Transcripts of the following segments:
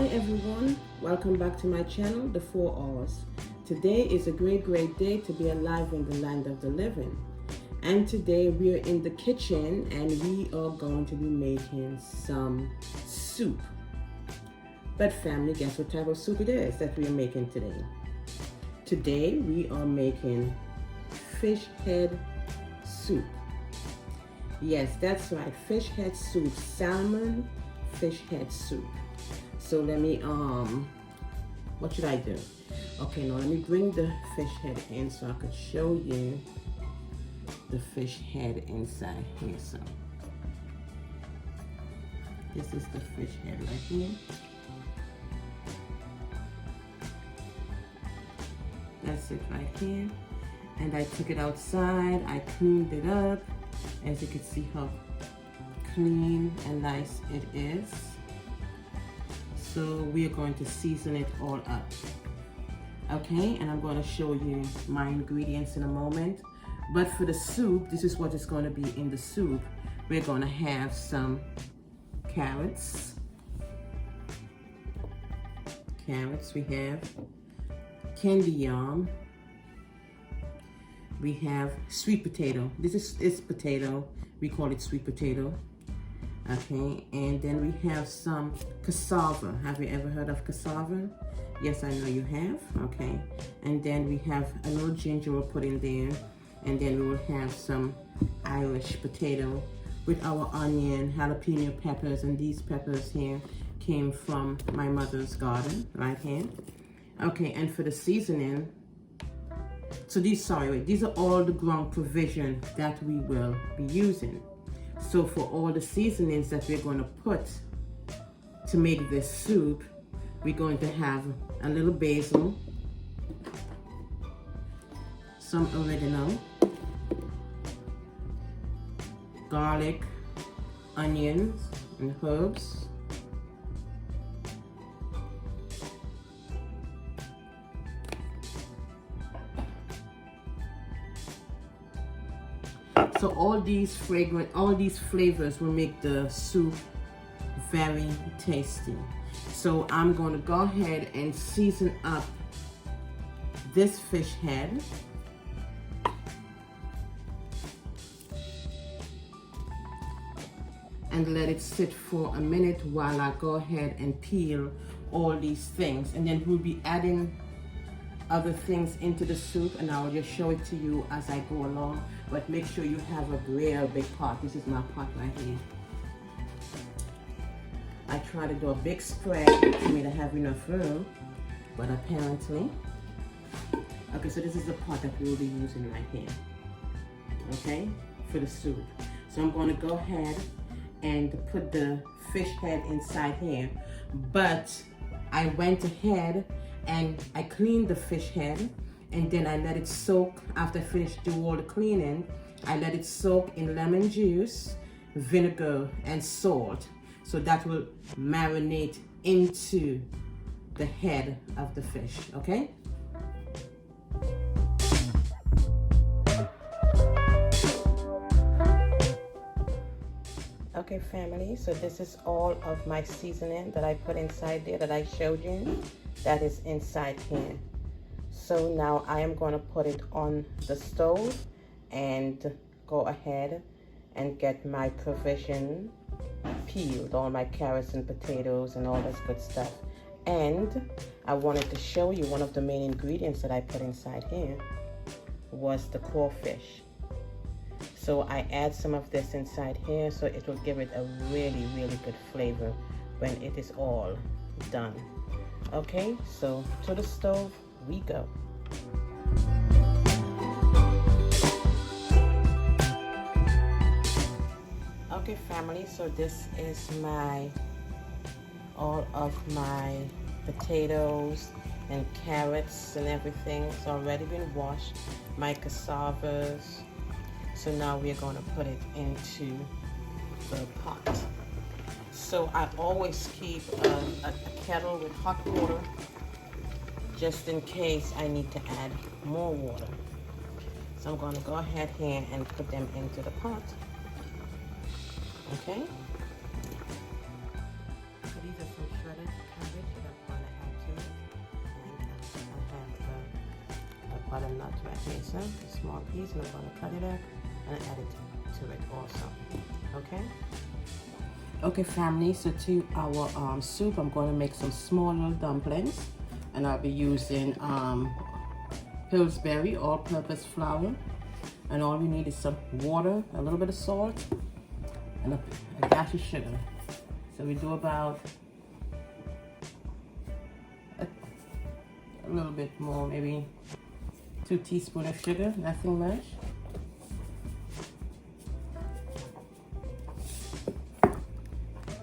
Hi everyone, welcome back to my channel, The 4 R's. Today is a great day to be alive in the land of the living. And today we are in the kitchen and we are going to be making some soup. But family, guess what type of soup it is that we are making today? Today we are making fish head soup. Yes, that's right, fish head soup, salmon fish head soup. So let me, what should I do? Okay, now let me bring the fish head in so I could show you the fish head inside here. So this is the fish head right here. That's it right here. And I took it outside, I cleaned it up. As you can see how clean and nice it is. So we are going to season it all up. Okay, and I'm going to show you my ingredients in a moment. But for the soup, this is what is going to be in the soup. We're going to have some carrots. We have candy yam. We have sweet potato. This is potato. We call it sweet potato. Okay, and then we have some cassava. Have you ever heard of cassava? Yes, I know you have. Okay, and then we have a little ginger we'll put in there, and then we will have some Irish potato with our onion, jalapeno peppers, and these peppers here came from my mother's garden right here. Okay, and for the seasoning, so these are all the ground provision that we will be using. So for all the seasonings that we're going to put to make this soup, we're going to have a little basil, some oregano, garlic, onions, and herbs. So all these flavors will make the soup very tasty. So I'm going to go ahead and season up this fish head. And let it sit for a minute while I go ahead and peel all these things. And then we'll be adding other things into the soup, and I will just show it to you as I go along. But make sure you have a real big pot. This is my pot right here. I try to do a big spread for me to have enough room, but apparently. Okay, so this is the pot that we'll be using right here. Okay, for the soup. So I'm going to go ahead and put the fish head inside here. But I went ahead and I cleaned the fish head, and then I let it soak. After I finished doing all the cleaning, I let it soak in lemon juice, vinegar, and salt. So that will marinate into the head of the fish, okay? Okay, family, so this is all of my seasoning that I put inside there that I showed you. That is inside here. So now I am going to put it on the stove and go ahead and get my provision peeled, all my carrots and potatoes and all this good stuff. And I wanted to show you one of the main ingredients that I put inside here was the crawfish. So I add some of this inside here so it will give it a really good flavor when it is all done. Okay, so to the stove we go. Okay, family, so this is all of my potatoes and carrots and everything. It's already been washed. My cassavas. So now we're going to put it into the pot. So I always keep a kettle with hot water just in case I need to add more water. So I'm going to go ahead here and put them into the pot. Okay. So these are some shredded cabbage. butternut right here, so a small piece, and I'm going to cut it up and add it to it also. Okay. Okay, family. So to our soup, I'm going to make some small little dumplings, and I'll be using Pillsbury all-purpose flour, and all we need is some water, a little bit of salt, and a dash of sugar. So we do about a little bit more, maybe 2 teaspoons of sugar, nothing much.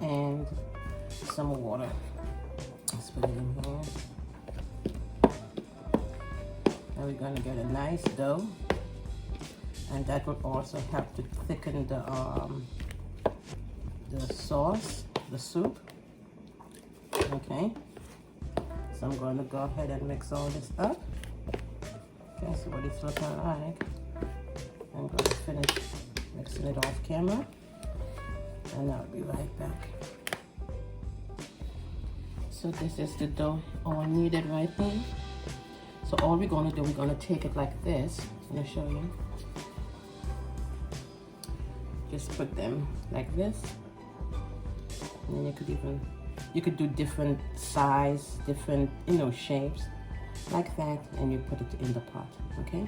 And some water. Let's put it in here. Now we're going to get a nice dough, and that will also help to thicken the sauce, the soup. Okay, so I'm going to go ahead and mix all this up. Okay, so what it's looking like. I'm going to finish mixing it off camera, and I'll be right back. So this is the dough all needed right here. So all we're going to do, we're going to take it like this. I'm going to show you. Just put them like this. And then you could do different size, different, shapes like that, and you put it in the pot, okay?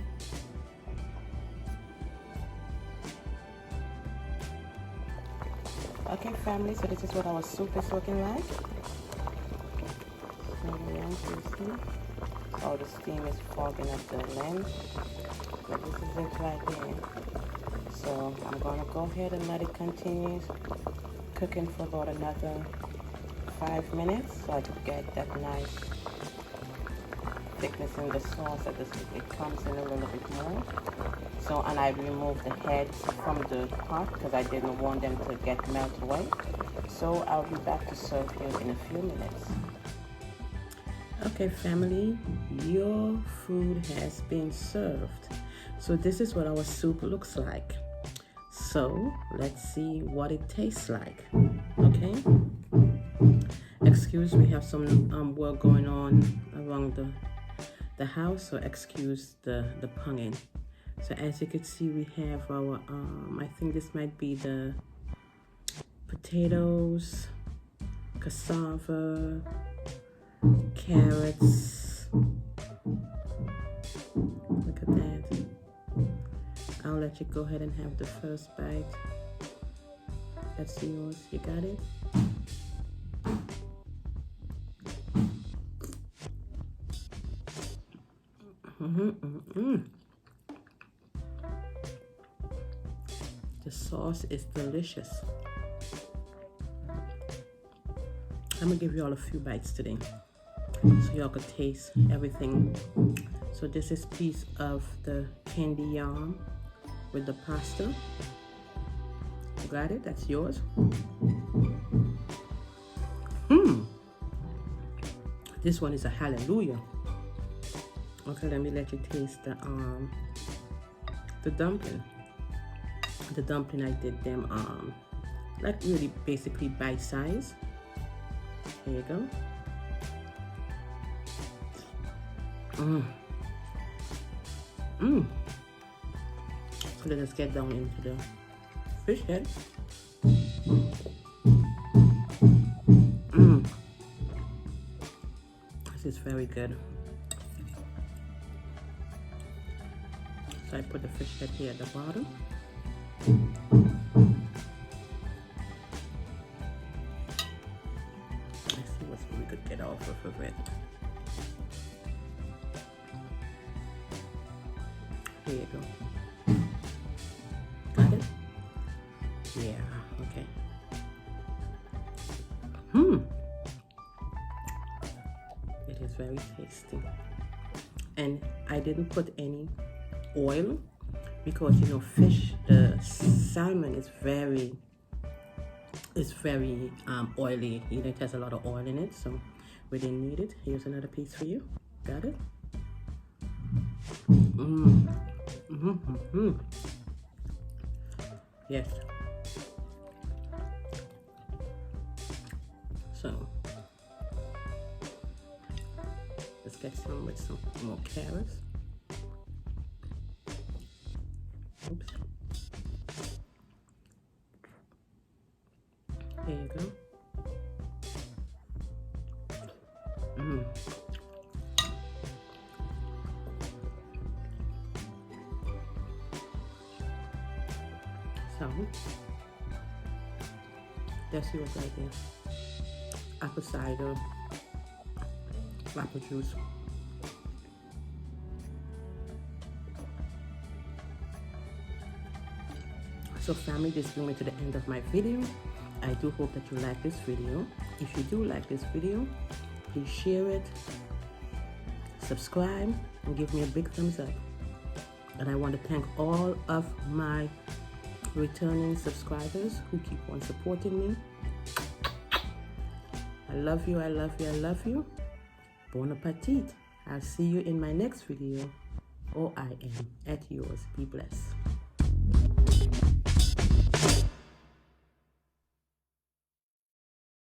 Okay, family, so this is what our soup is looking like. Oh, the steam is fogging up the lens, but this is it right here. So I'm going to go ahead and let it continue cooking for about another 5 minutes, so I could get that nice thickness in the sauce, that it comes in a little bit more. So, and I removed the heads from the pot because I didn't want them to get melted away. So I'll be back to serve you in a few minutes. Okay, family, your food has been served. So this is what our soup looks like. So let's see what it tastes like. Okay. Excuse, we have some work going on around the house, so excuse the punging. So as you can see, we have our I think this might be the potatoes, cassava, carrots. Look at that. I'll let you go ahead and have the first bite. That's yours. You got it? The sauce is delicious. I'm gonna give you all a few bites today so y'all could taste everything. So this is a piece of the candy yam with the pasta. You got it? That's yours. This one is a hallelujah. Okay, let me let you taste the dumpling. The dumpling, I did them like really basically bite size. Here you go. So let us get down into the fish head. This is very good. So I put the fish head here at the bottom. Let's see what we could get off of it. Here you go. Got it? Yeah, okay. It is very tasty. And I didn't put any oil because fish, the salmon is very oily. It has a lot of oil in it, so we didn't need it. Here's another piece for you. Got it? Yes. So let's get some with some more carrots. That's yours right there. Apple cider, apple juice. So family, this brings me to the end of my video. I do hope that you like this video. If you do like this video, please share it, subscribe, and give me a big thumbs up. And I want to thank all of my returning subscribers who keep on supporting me. I love you, I love you, I love you. Bon appetit. I'll see you in my next video. Or I am at yours. Be blessed.